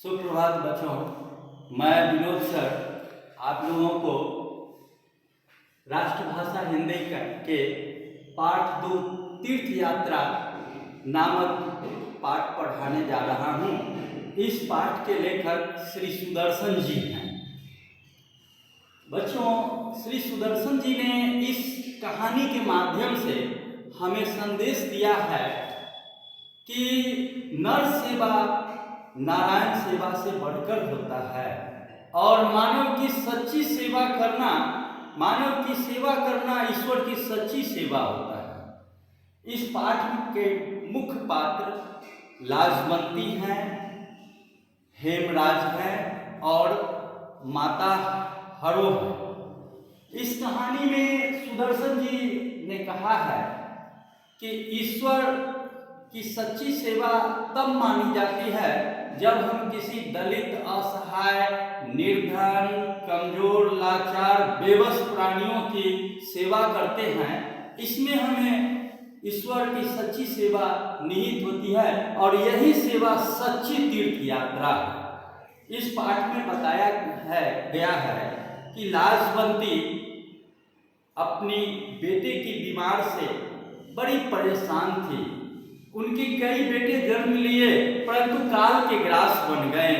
सुप्रभात बच्चों, मैं विनोद सर आप लोगों को राष्ट्रभाषा हिंदी के पाठ 2 तीर्थ यात्रा नामक पाठ पढ़ाने जा रहा हूँ। इस पाठ के लेखक श्री सुदर्शन जी हैं। बच्चों, श्री सुदर्शन जी ने इस कहानी के माध्यम से हमें संदेश दिया है कि नर सेवा नारायण सेवा से बढ़कर होता है और मानव की सच्ची सेवा करना ईश्वर की सच्ची सेवा होता है। इस पाठ के मुख्य पात्र लाजवंती हैं, हेमराज हैं और माता हरो है। इस कहानी में सुदर्शन जी ने कहा है कि ईश्वर की सच्ची सेवा तब मानी जाती है जब हम किसी दलित, असहाय, निर्धन, कमजोर, लाचार, बेबस प्राणियों की सेवा करते हैं। इसमें हमें ईश्वर की सच्ची सेवा निहित होती है और यही सेवा सच्ची तीर्थ यात्रा है। इस पाठ में बताया गया है कि लाजवंती अपनी बेटे की बीमार से बड़ी परेशान थी। उनके कई बेटे जन्म लिए परंतु काल के ग्रास बन गए।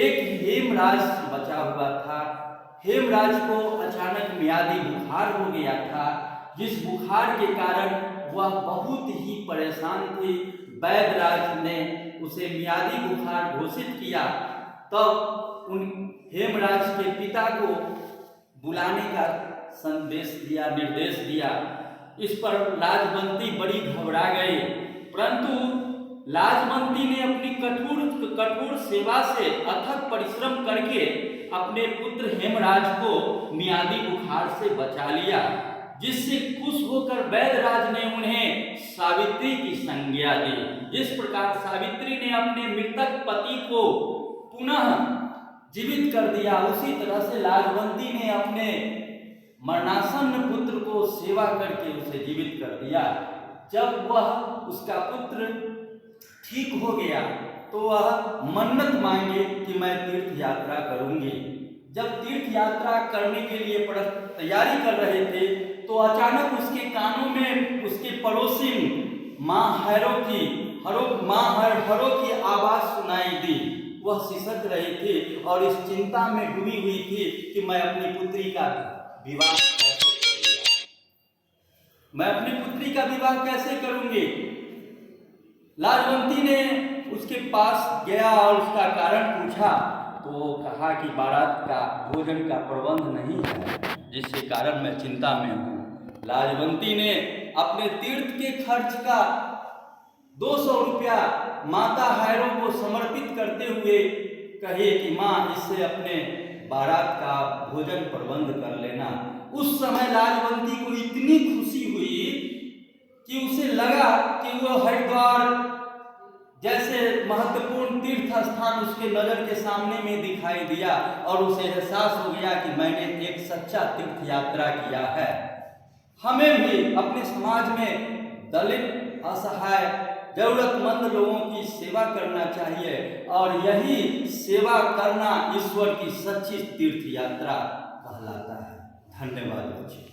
एक हेमराज बचा हुआ था। हेमराज को अचानक मियादी बुखार हो गया था, जिस बुखार के कारण वह बहुत ही परेशान थी। वैद्यराज ने उसे मियादी बुखार घोषित किया। तब उन हेमराज के पिता को बुलाने का निर्देश दिया। इस पर लाजवंती बड़ी घबरा गई, परंतु लाजवंती ने अपनी कठोर सेवा से अथक परिश्रम करके अपने पुत्र हेमराज को मियादी बुखार से बचा लिया, जिससे खुश होकर वैद्यराज ने उन्हें सावित्री की संज्ञा दी। जिस प्रकार सावित्री ने अपने मृतक पति को पुनः जीवित कर दिया, उसी तरह से लाजवंती ने अपने मरणासन्न पुत्र को सेवा करके उसे जीवित कर दिया। जब उसका पुत्र ठीक हो गया तो वह मन्नत मांगे कि मैं तीर्थ यात्रा करूंगी। जब तीर्थ यात्रा करने के लिए तैयारी कर रहे थे तो अचानक उसके कानों में उसके पड़ोसी माँ हरो की आवाज सुनाई दी। वह सिसक रही थी और इस चिंता में डूबी हुई थी कि मैं अपनी पुत्री का विवाह कैसे करूंगी। लाजवंती ने उसके पास गया और उसका कारण पूछा तो वो कहा कि बारात का भोजन का प्रबंध नहीं है, जिसके कारण मैं चिंता में हूँ। लाजवंती ने अपने तीर्थ के खर्च का 200 रुपया माता हैरो को समर्पित करते हुए कहे कि माँ, इससे अपने बारात का भोजन प्रबंध कर लेना। उस समय लाजवंती को इतनी खुशी हुई कि उसे लगा कि वह हरिद्वार जैसे महत्वपूर्ण तीर्थ स्थान उसके नजर के सामने में दिखाई दिया और उसे एहसास हो गया कि मैंने एक सच्चा तीर्थ यात्रा किया है। हमें भी अपने समाज में दलित, असहाय, जरूरतमंद लोगों की सेवा करना चाहिए और यही सेवा करना ईश्वर की सच्ची तीर्थ यात्रा कहलाता है। धन्यवाद बच्चों।